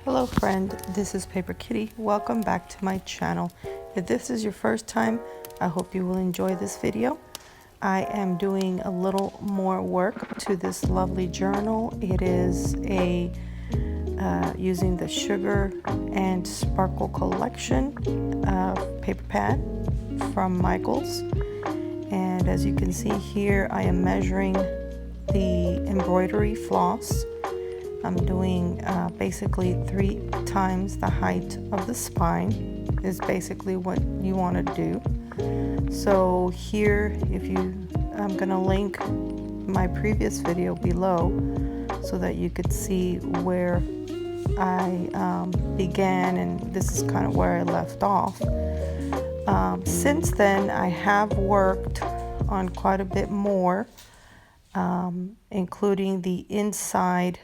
Hello friend, this is Paper Kitty. Welcome back to my channel. If this is your first time, I hope you will enjoy this video. I am doing a little more work to this lovely journal. It is a using the Sugar and Sparkle collection paper pad from Michaels. And as you can see here, I am measuring the embroidery floss. I'm doing basically 3 times the height of the spine is basically what you want to do. So here, I'm gonna link my previous video below so that you could see where I began, and this is kind of where I left off. Since then, I have worked on quite a bit more, including the inside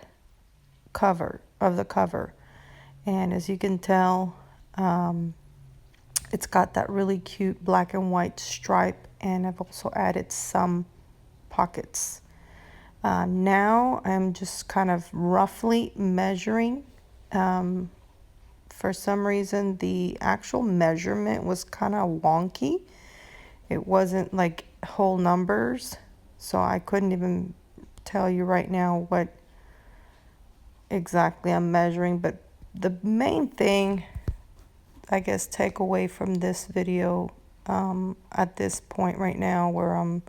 cover of the cover, and as you can tell, it's got that really cute black and white stripe, and I've also added some pockets. Now I'm just kind of roughly measuring. For some reason the actual measurement was kind of wonky. It wasn't like whole numbers, so I couldn't even tell you right now what exactly I'm measuring. But the main thing, I guess, take away from this video at this point right now where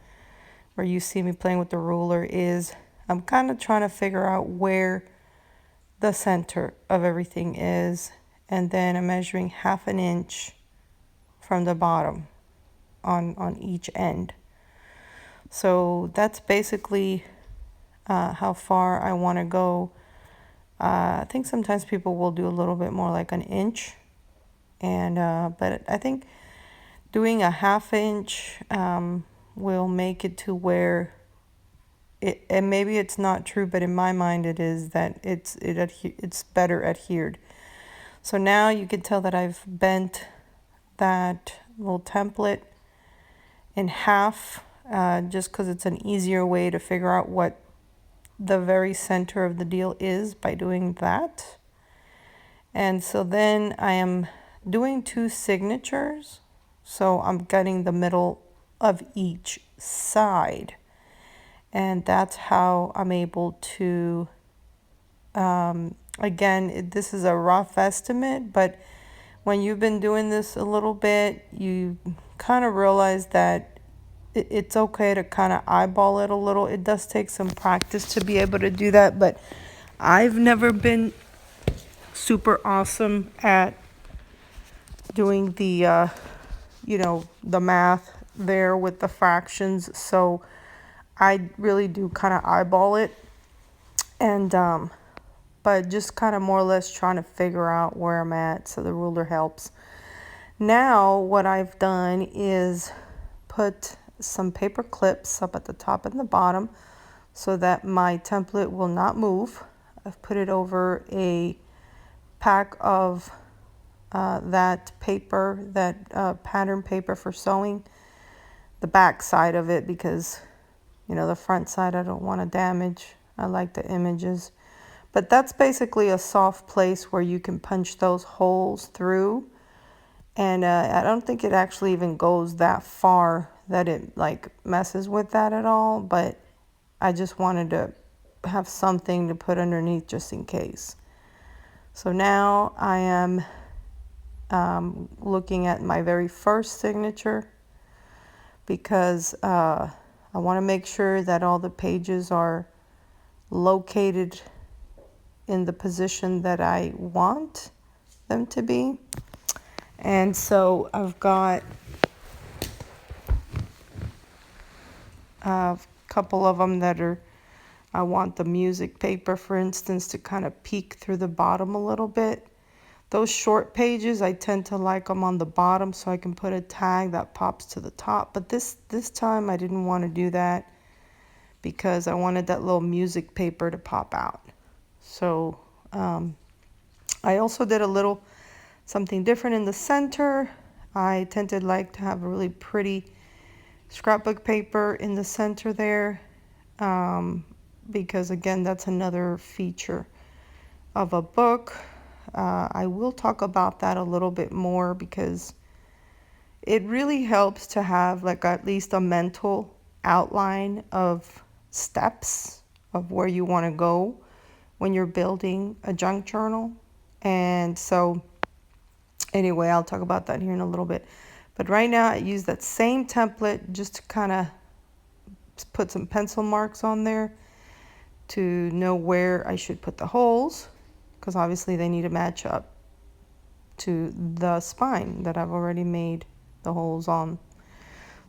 you see me playing with the ruler is I'm kind of trying to figure out where the center of everything is, and then I'm measuring 1/2 inch from the bottom on each end. So that's basically how far I want to go. I think sometimes people will do a little bit more, like 1 inch, and but I think doing a 1/2 inch will make it to where and maybe it's not true, but in my mind it is, that it's better adhered. So now you can tell that I've bent that little template in half, just because it's an easier way to figure out what the very center of the deal is by doing that. And so then I am doing 2 signatures, so I'm getting the middle of each side, and that's how I'm able to again, this is a rough estimate, but when you've been doing this a little bit, you kind of realize that it's okay to kind of eyeball it a little. It does take some practice to be able to do that, but I've never been super awesome at doing the the math there with the fractions, so I really do kind of eyeball it, and but just kind of more or less trying to figure out where I'm at, so the ruler helps. Now what I've done is put some paper clips up at the top and the bottom so that my template will not move. I've put it over a pack of that paper, that pattern paper for sewing, the back side of it, because the front side I don't want to damage. I like the images. But that's basically a soft place where you can punch those holes through. And I don't think it actually even goes that far that it like messes with that at all. But I just wanted to have something to put underneath just in case. So now I am looking at my very first signature, because I want to make sure that all the pages are located in the position that I want them to be. And so I've got a couple of them that I want the music paper, for instance, to kind of peek through the bottom a little bit. Those short pages, I tend to like them on the bottom so I can put a tag that pops to the top. But this time I didn't want to do that because I wanted that little music paper to pop out. So I also did a little something different in the center. I tend to like to have a really pretty scrapbook paper in the center there, because again, that's another feature of a book. I will talk about that a little bit more because it really helps to have like at least a mental outline of steps of where you want to go when you're building a junk journal. And so anyway, I'll talk about that here in a little bit. But right now I use that same template just to kind of put some pencil marks on there to know where I should put the holes, because obviously they need to match up to the spine that I've already made the holes on.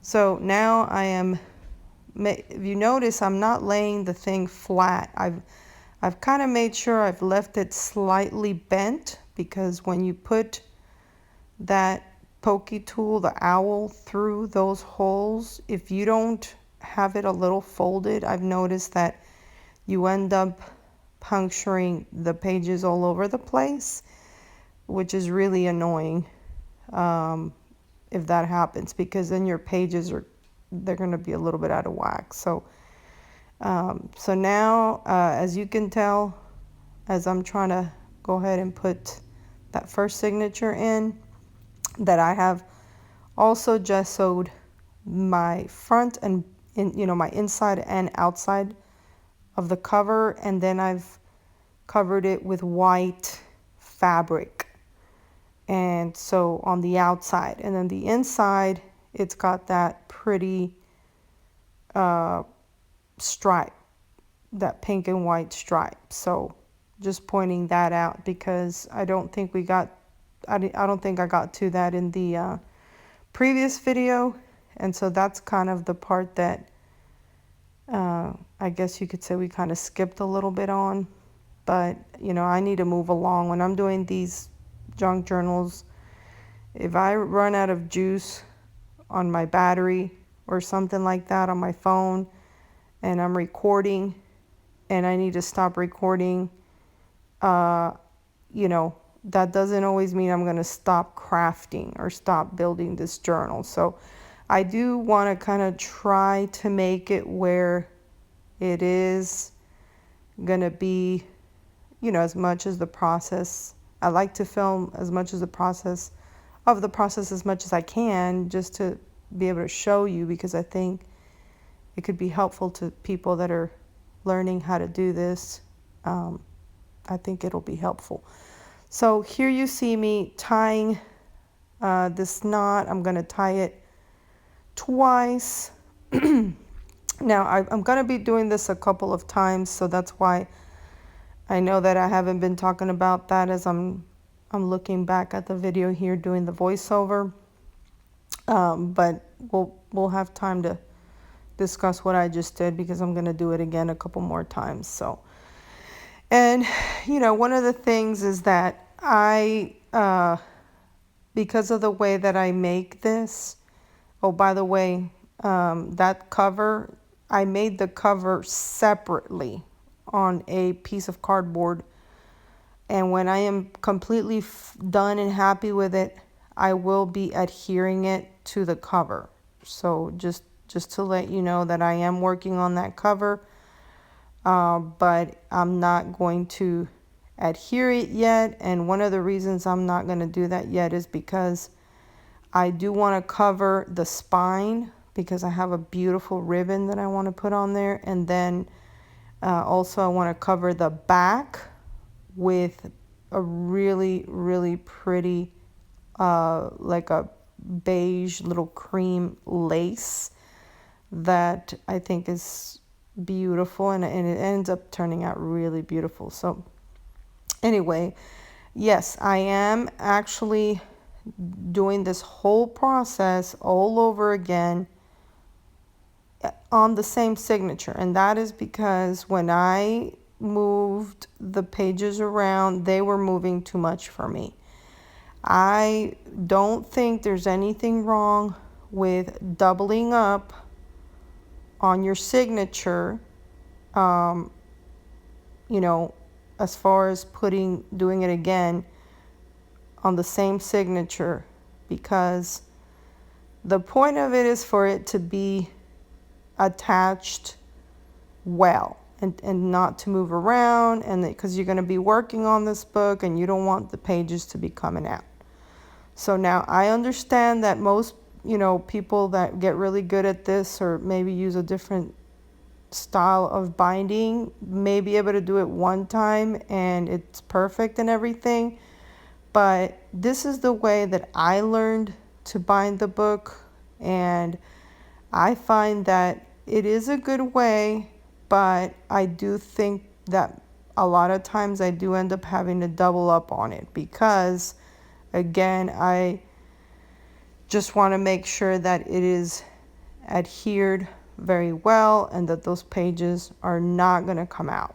So now I am, if you notice, I'm not laying the thing flat. I've kind of made sure I've left it slightly bent, because when you put that pokey tool, the owl, through those holes, if you don't have it a little folded, I've noticed that you end up puncturing the pages all over the place, which is really annoying if that happens, because then your pages they're going to be a little bit out of whack. So so now as you can tell, as I'm trying to go ahead and put that first signature in, that I have also gessoed my front and my inside and outside of the cover, and then I've covered it with white fabric, and so on the outside, and then the inside it's got that pretty stripe, that pink and white stripe. So just pointing that out, because I don't think I got to that in the previous video, and so that's kind of the part that I guess you could say we kind of skipped a little bit on. But I need to move along when I'm doing these junk journals. If I run out of juice on my battery or something like that on my phone, and I'm recording and I need to stop recording, that doesn't always mean I'm going to stop crafting or stop building this journal. So I do want to kind of try to make it where it is going to be, as much as the process. I like to film as much as the process as much as I can, just to be able to show you, because I think it could be helpful to people that are learning how to do this. I think it'll be helpful. So here you see me tying this knot. I'm going to tie it twice. Now I'm going to be doing this a couple of times, so that's why I know that I haven't been talking about that as I'm looking back at the video here doing the voiceover. But we'll have time to discuss what I just did, because I'm going to do it again a couple more times. So, and one of the things is that I because of the way that I make this, oh, by the way, that cover, I made the cover separately on a piece of cardboard, and when I am completely done and happy with it, I will be adhering it to the cover. So just to let you know that I am working on that cover, but I'm not going to adhere it yet. And one of the reasons I'm not going to do that yet is because I do want to cover the spine, because I have a beautiful ribbon that I want to put on there, and then also I want to cover the back with a really, really pretty like a beige little cream lace that I think is beautiful, and it ends up turning out really beautiful. So anyway, yes, I am actually doing this whole process all over again on the same signature, and that is because when I moved the pages around, they were moving too much for me. I don't think there's anything wrong with doubling up on your signature, as far as doing it again on the same signature, because the point of it is for it to be attached well. and not to move around, and because you're going to be working on this book and you don't want the pages to be coming out. So now I understand that most, people that get really good at this or maybe use a different style of binding may be able to do it one time and it's perfect and everything. But this is the way that I learned to bind the book, and I find that it is a good way, but I do think that a lot of times I do end up having to double up on it because, again, I just want to make sure that it is adhered very well and that those pages are not going to come out.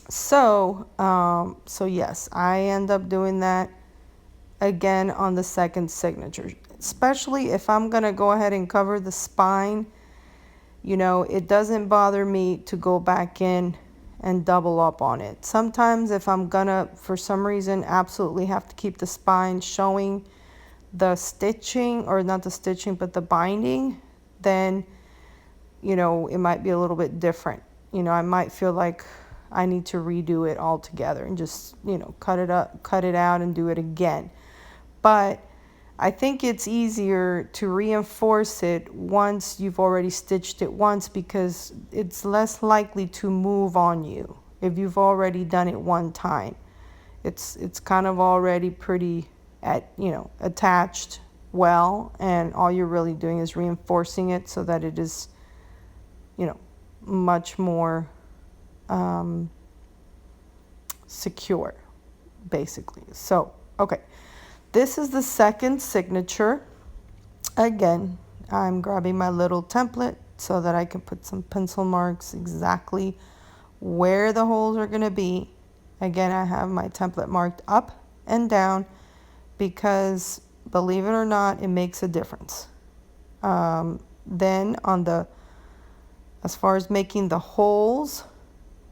So yes, I end up doing that again on the second signature, especially if I'm going to go ahead and cover the spine. It doesn't bother me to go back in and double up on it. Sometimes if I'm gonna, for some reason, absolutely have to keep the spine showing the stitching, or not the stitching, but the binding, then, it might be a little bit different. I might feel like I need to redo it all together and just, cut it out and do it again. But I think it's easier to reinforce it once you've already stitched it once, because it's less likely to move on you if you've already done it one time. It's kind of already pretty attached well, and all you're really doing is reinforcing it so that it is, much more secure, basically. So, okay. This is the second signature. Again, I'm grabbing my little template so that I can put some pencil marks exactly where the holes are going to be. Again, I have my template marked up and down because, believe it or not, it makes a difference. Then as far as making the holes,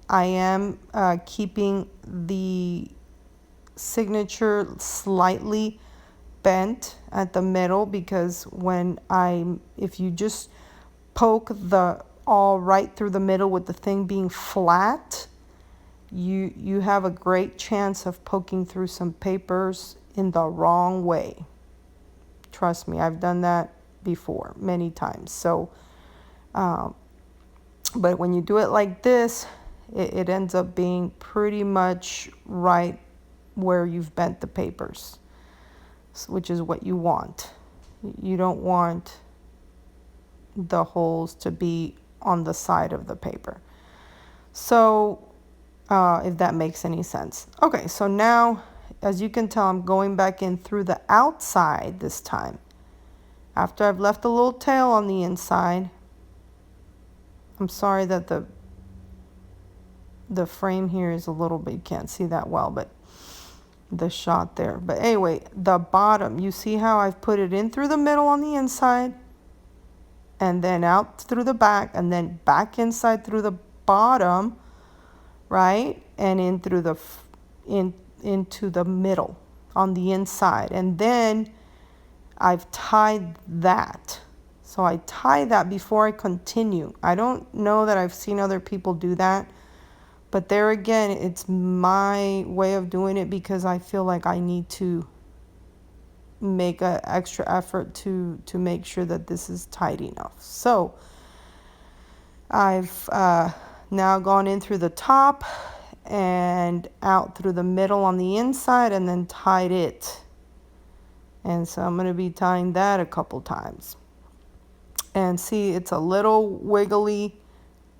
I am keeping the signature slightly bent at the middle, because if you just poke all right through the middle with the thing being flat, you have a great chance of poking through some papers in the wrong way. Trust me, I've done that before many times. So but when you do it like this, it ends up being pretty much right where you've bent the papers, which is what you want. You don't want the holes to be on the side of the paper. So if that makes any sense. Okay, so now, as you can tell, I'm going back in through the outside this time. After I've left a little tail on the inside. I'm sorry that the frame here is a little bit, you can't see that well, but the shot there. But anyway, the bottom, you see how I've put it in through the middle on the inside, and then out through the back, and then back inside through the bottom, right? And in through into the middle on the inside. And then I've tied that. So I tie that before I continue. I don't know that I've seen other people do that. But there again, it's my way of doing it because I feel like I need to make an extra effort to make sure that this is tight enough. So I've now gone in through the top and out through the middle on the inside and then tied it. And so I'm going to be tying that a couple times. And see, it's a little wiggly.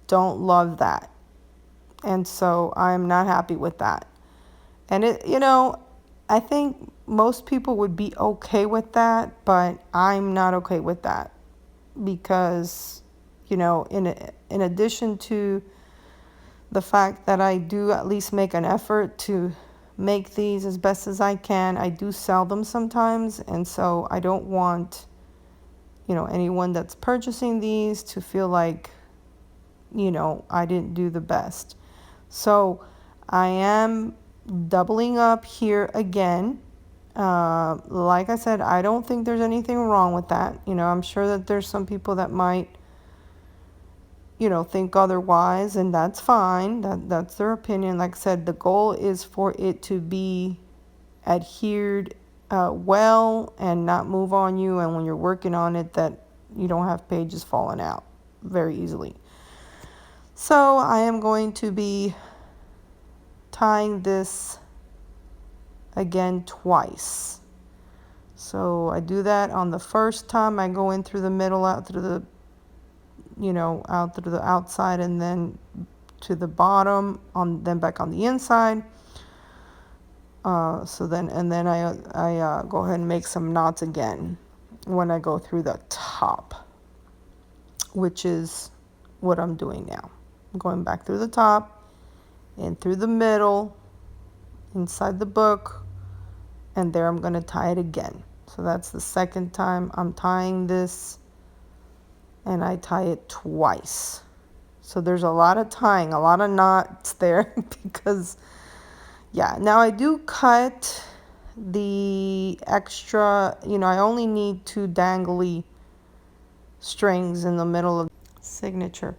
Don't love that. And so I'm not happy with that. And I think most people would be okay with that, but I'm not okay with that because, in addition to the fact that I do at least make an effort to make these as best as I can, I do sell them sometimes. And so I don't want, anyone that's purchasing these to feel like, I didn't do the best. So I am doubling up here again. Like I said, I don't think there's anything wrong with that. I'm sure that there's some people that might, think otherwise, and that's fine. That's their opinion. Like I said, the goal is for it to be adhered well and not move on you, and when you're working on it, that you don't have pages falling out very easily. So I am going to be tying this again twice. So I do that on the first time. I go in through the middle, out through the out through the outside, and then to the bottom, then back on the inside. So then I go ahead and make some knots again when I go through the top, which is what I'm doing now. I'm going back through the top and through the middle, inside the book, and there I'm going to tie it again. So that's the second time I'm tying this, and I tie it twice. So there's a lot of tying, a lot of knots there because, yeah. Now I do cut the extra, I only need 2 dangly strings in the middle of signature.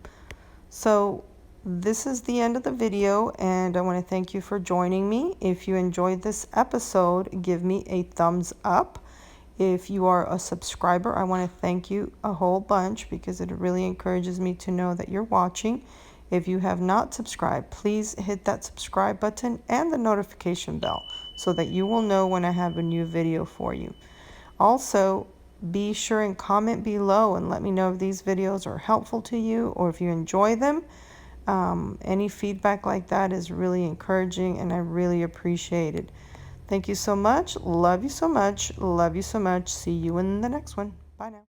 So this is the end of the video, and I want to thank you for joining me. If you enjoyed this episode, give me a thumbs up. If you are a subscriber, I want to thank you a whole bunch because it really encourages me to know that you're watching. If you have not subscribed, please hit that subscribe button and the notification bell so that you will know when I have a new video for you. Also, be sure and comment below and let me know if these videos are helpful to you or if you enjoy them. Any feedback like that is really encouraging, and I really appreciate it. Thank you so much. Love you so much. Love you so much. See you in the next one. Bye now.